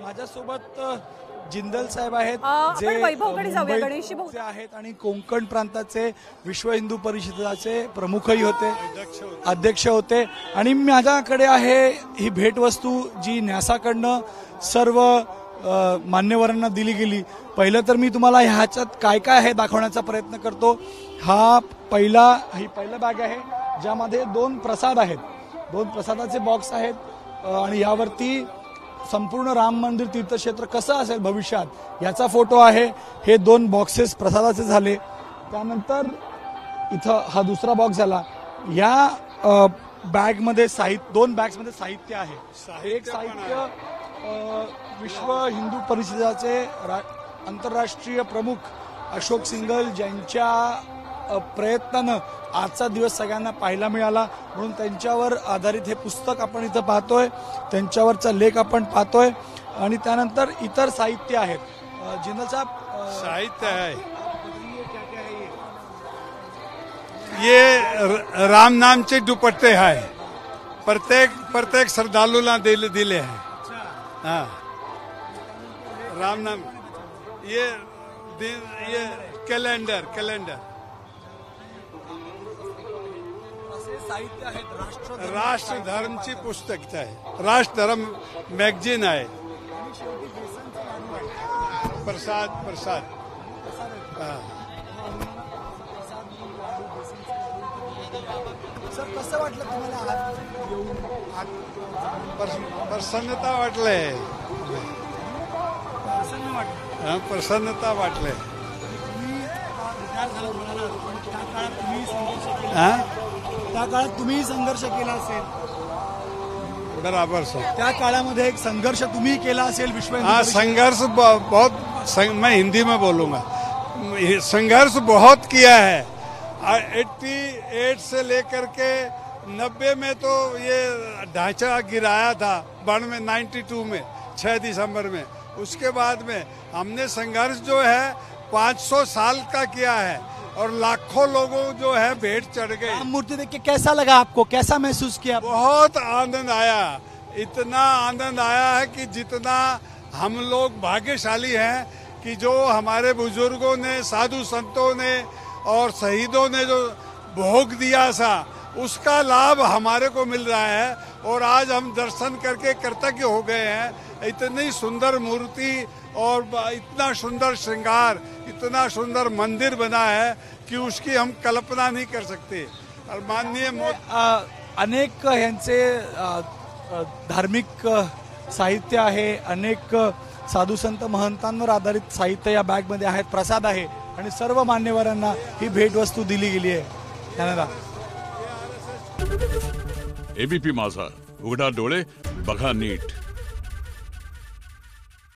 माझ्यासोबत जिंदल साहेब आहेत आपण वैभवकडे जाऊया, गणेशजी भाऊ. जे आहेत आणि कोकण प्रांताचे विश्व हिंदू परिषदेचे प्रमुखही होते, अध्यक्ष होते. आणि माझ्याकडे आहे ही भेटवस्तू जी न्यासाकडनं सर्व मान्यवरांना दिली गेली. पहिलं तर मी तुम्हाला ह्याच्यात काय काय आहे दाखवण्याचा प्रयत्न करतो. ही पहिला बॅग आहे ज्यामध्ये 2 प्रसाद आहेत, 2 प्रसादाचे बॉक्स आहेत आणि यावरती संपूर्ण राम मंदिर तीर्थक्षेत्र कसं असेल भविष्यात याचा फोटो आहे. हे 2 बॉक्सेस प्रसादाचे झाले. त्यानंतर इथं हा दुसरा बॉक्स झाला. या बॅगमध्ये 2 बॅग्समध्ये साहित्य आहे. एक साहित्य विश्व हिंदू परिषदेचे आंतरराष्ट्रीय प्रमुख अशोक सिंघल ज्यांच्या प्रयत्नानं आजचा दिवस सगळ्यांना पाहायला मिळाला म्हणून त्यांच्यावर आधारित हे पुस्तक आपण इथं पाहतोय, त्यांच्यावरचा लेख आपण पाहतोय. आणि त्यानंतर इतर साहित्य आहेत. जिंदल साहब, साहित्य है ये राम नामचे दुपट्टे है, प्रत्येक श्रद्धालूला दिले है. हाँ, राम नाम ये कैलेंडर साहित्य आहेत. राष्ट्र धर्मची पुस्तक आहे, राष्ट्र धर्म मॅगझिन आहे. प्रसाद सर, कसं वाटलं तुम्हाला प्रसन्नता वाटले. प्रसन्नता वाटले. त्या काळात तुम्ही संघर्ष केला असेल. बराबर सर, त्या काळामध्ये एक संघर्ष तुम्ही केला असेल विश्व हिंदू हाँ, परिषद. संघर्ष बहुत मैं हिंदी में बोलूंगा. संघर्ष बहुत किया है. 88 से लेकर के 90 में तो ये ढांचा गिराया था, 92 में 6 दिसंबर में. उसके बाद में हमने संघर्ष जो है 500 साल का किया है और लाखों लोगों जो है भेंट चढ़ गए. राम मूर्ति देख के कैसा लगा आपको, कैसा महसूस किया? बहुत आनंद आया. इतना आनंद आया है कि जितना हम लोग भाग्यशाली हैं कि जो हमारे बुजुर्गों ने, साधु संतों ने और शहीदों ने जो भोग दिया था उसका लाभ हमारे को मिल रहा है. और आज हम दर्शन करके कृतज्ञ हो गए हैं. इतनी सुंदर मूर्ति और इतना सुंदर श्रृंगार, इतना सुंदर मंदिर बना है कि उसकी हम कल्पना नहीं कर सकते. और माननीय अनेक यांचे धार्मिक साहित्य आहे, अनेक साधू संत महंतांवर आधारित साहित्य या बॅगमध्ये आहेत, प्रसाद आहे आणि सर्व मान्यवरांना ही भेटवस्तू दिली गेली आहे. धन्यवाद. एबीपी माझा, उघडा डोळे बघा नीट.